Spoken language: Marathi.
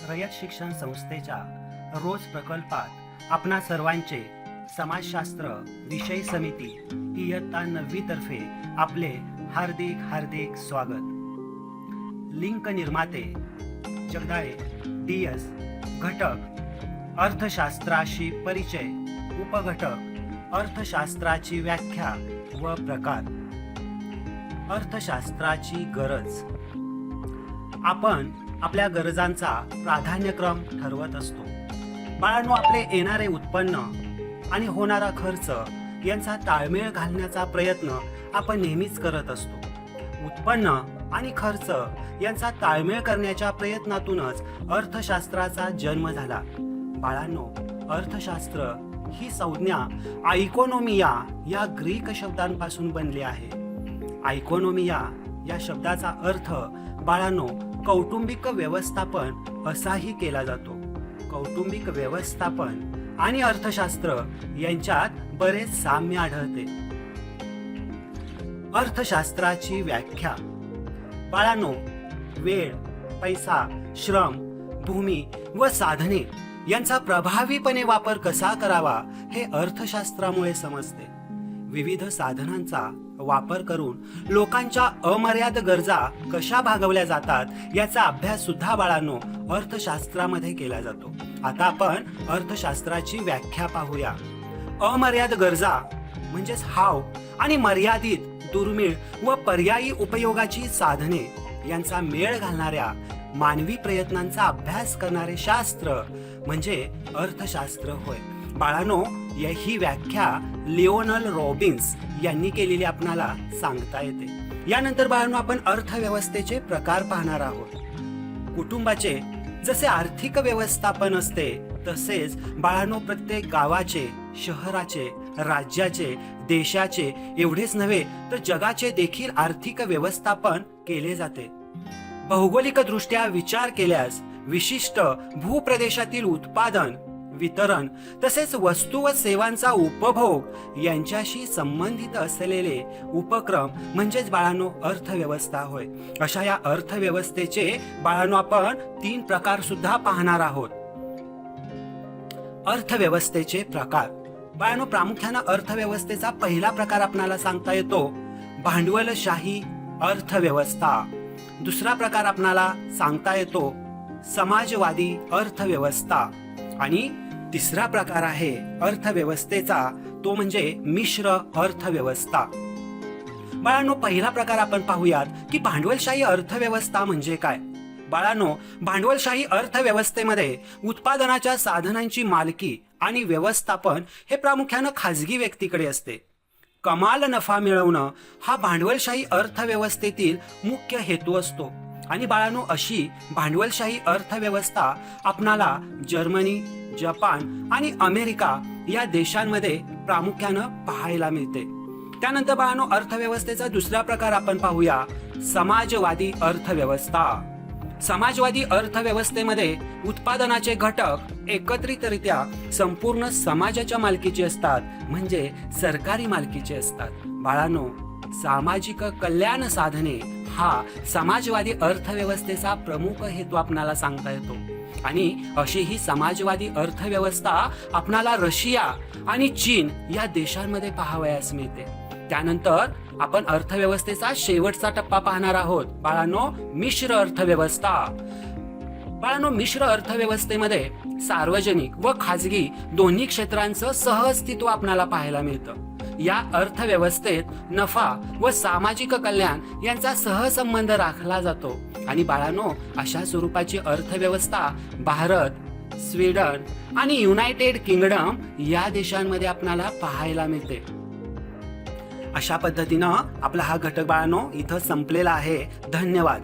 रयत शिक्षण संस्थेच्या रोज प्रकल्पात आपणा सर्वांचे समाजशास्त्र विषय समिती इयत्ता 9वी तर्फे आपले हार्दिक हार्दिक स्वागत। लिंक निर्माते जगदाळे DS, घटक अर्थशास्त्राशी परिचय, उपघटक अर्थशास्त्राची व्याख्या व प्रकार। अर्थशास्त्राची गरज। आपण आपल्या गरजांचा प्राधान्यक्रम ठरवत असतो। बाळांनो, आपले येणारे उत्पन्न आणि होणारा खर्च यांचा ताळमेळ घालण्याचा प्रयत्न आपण नेहमीच करत असतो। उत्पन्न आणि खर्च यांचा ताळमेळ करण्याच्या प्रयत्नातूनच अर्थशास्त्राचा जन्म झाला। बाळांनो, अर्थशास्त्र ही संज्ञा इकॉनॉमिया या ग्रीक शब्दांपासून बनली आहे। इकॉनॉमिया या शब्दाचा अर्थ बाळांनो कौटुंबिक व्यवस्थापन असाही केला जातो। कौटुंबिक व्यवस्थापन आणि अर्थशास्त्र यांच्यात बरेच साम्य आढळते। अर्थशास्त्राची व्याख्या। बाळांनो, वेळ, पैसा, श्रम, भूमी व साधने यांचा प्रभावीपणे वापर कसा करावा हे अर्थशास्त्रामुळे समजते। विविध साधनांचा वापर करून लोकांच्या अमर्याद गरजा कशा भागवल्या जातात याचा अभ्यास सुद्धा बाळांनो अर्थशास्त्रामध्ये केला जातो। आता आपण अर्थशास्त्राची व्याख्या पाहूया। अमर्याद गरजा म्हणजेच हाव आणि मर्यादित, दुर्मिळ व पर्यायी उपयोगाची साधने यांचा मेळ घालणाऱ्या मानवी प्रयत्नांचा अभ्यास करणारे शास्त्र म्हणजे अर्थशास्त्र होय। बाळांनो, ही व्याख्या लिओनल रॉबिन्स यांनी केलेली आपणाला सांगता येते। यानंतर बाळांनो आपण अर्थव्यवस्थेचे प्रकार पाहणार आहोत। कुटुंबाचे जसे आर्थिक व्यवस्थापन असते तसेच बाळांनो प्रत्येक गावाचे, शहराचे, राज्याचे, देशाचे एवढेच नव्हे तर जगाचे देखील आर्थिक व्यवस्थापन केले जाते। भौगोलिक दृष्ट्या विचार केल्यास विशिष्ट भूप्रदेशातील उत्पादन, वितरण तसेच वस्तू व सेवांचा उपभोग यांच्याशी संबंधित असलेले उपक्रम म्हणजेच बाळांनो अर्थव्यवस्था होय। अशा या अर्थव्यवस्थेचे बाळांनो आपण 3 प्रकार सुद्धा पाहणार आहोत। अर्थव्यवस्थेचे प्रकार। बाळांनो, प्रामुख्याने अर्थव्यवस्थेचा पहिला प्रकार आपल्याला सांगता येतो भांडवलशाही अर्थव्यवस्था। दुसरा प्रकार आपल्याला सांगता येतो समाजवादी अर्थव्यवस्था आणि तिसरा प्रकार आहे अर्थव्यवस्थेचा तो म्हणजे मिश्र अर्थव्यवस्था। बाळांनो, पहिला प्रकार आपण पाहूयात की भांडवलशाही अर्थव्यवस्था म्हणजे काय। बाळांनो, भांडवलशाही अर्थव्यवस्थेमध्ये उत्पादनाच्या साधनांची मालकी आणि व्यवस्थापन हे प्रामुख्याने खाजगी व्यक्तीकडे असते। कमाल नफा मिळवणं हा भांडवलशाही अर्थव्यवस्थेतील मुख्य हेतू असतो। आणि बाळांनो, अशी भांडवलशाही अर्थव्यवस्था आपणाला जर्मनी, जपान आणि अमेरिका या देशांमध्ये प्रामुख्यानं पाहायला मिळते। त्यानंतर बाळांनो अर्थव्यवस्थेचा दुसरा प्रकार आपण पाहूया समाजवादी अर्थव्यवस्था। समाजवादी अर्थव्यवस्थेमध्ये उत्पादनाचे घटक एकत्रितरित्या संपूर्ण समाजाच्या मालकीचे असतात, म्हणजे सरकारी मालकीचे असतात। बाळांनो, सामाजिक कल्याण साधने हा समाजवादी अर्थव्यवस्थेचा प्रमुख हेतू आपणाला सांगता येतो। आणि अशी ही समाजवादी अर्थव्यवस्था आपणाला रशिया आणि चीन या देशांमध्ये पाहावयास मिळते। त्यानंतर आपण अर्थव्यवस्थेचा शेवटचा टप्पा पाहणार आहोत बाळांनो मिश्र अर्थव्यवस्था। बाळांनो, मिश्र अर्थव्यवस्थेमध्ये सार्वजनिक व खाजगी दोन्ही क्षेत्रांचं सहअस्तित्व आपल्याला पाहायला मिळतं। या अर्थव्यवस्थेत नफा व सामाजिक कल्याण यांचा सहसंबंध राखला जातो। आणि बाळांनो, अशा स्वरूपाची अर्थव्यवस्था भारत, स्वीडन आणि युनायटेड किंगडम या देशांमध्ये आपल्याला पाहायला मिळते। अशा पद्धतीनं आपला हा घटक बाळांनो इथं संपलेला आहे। धन्यवाद।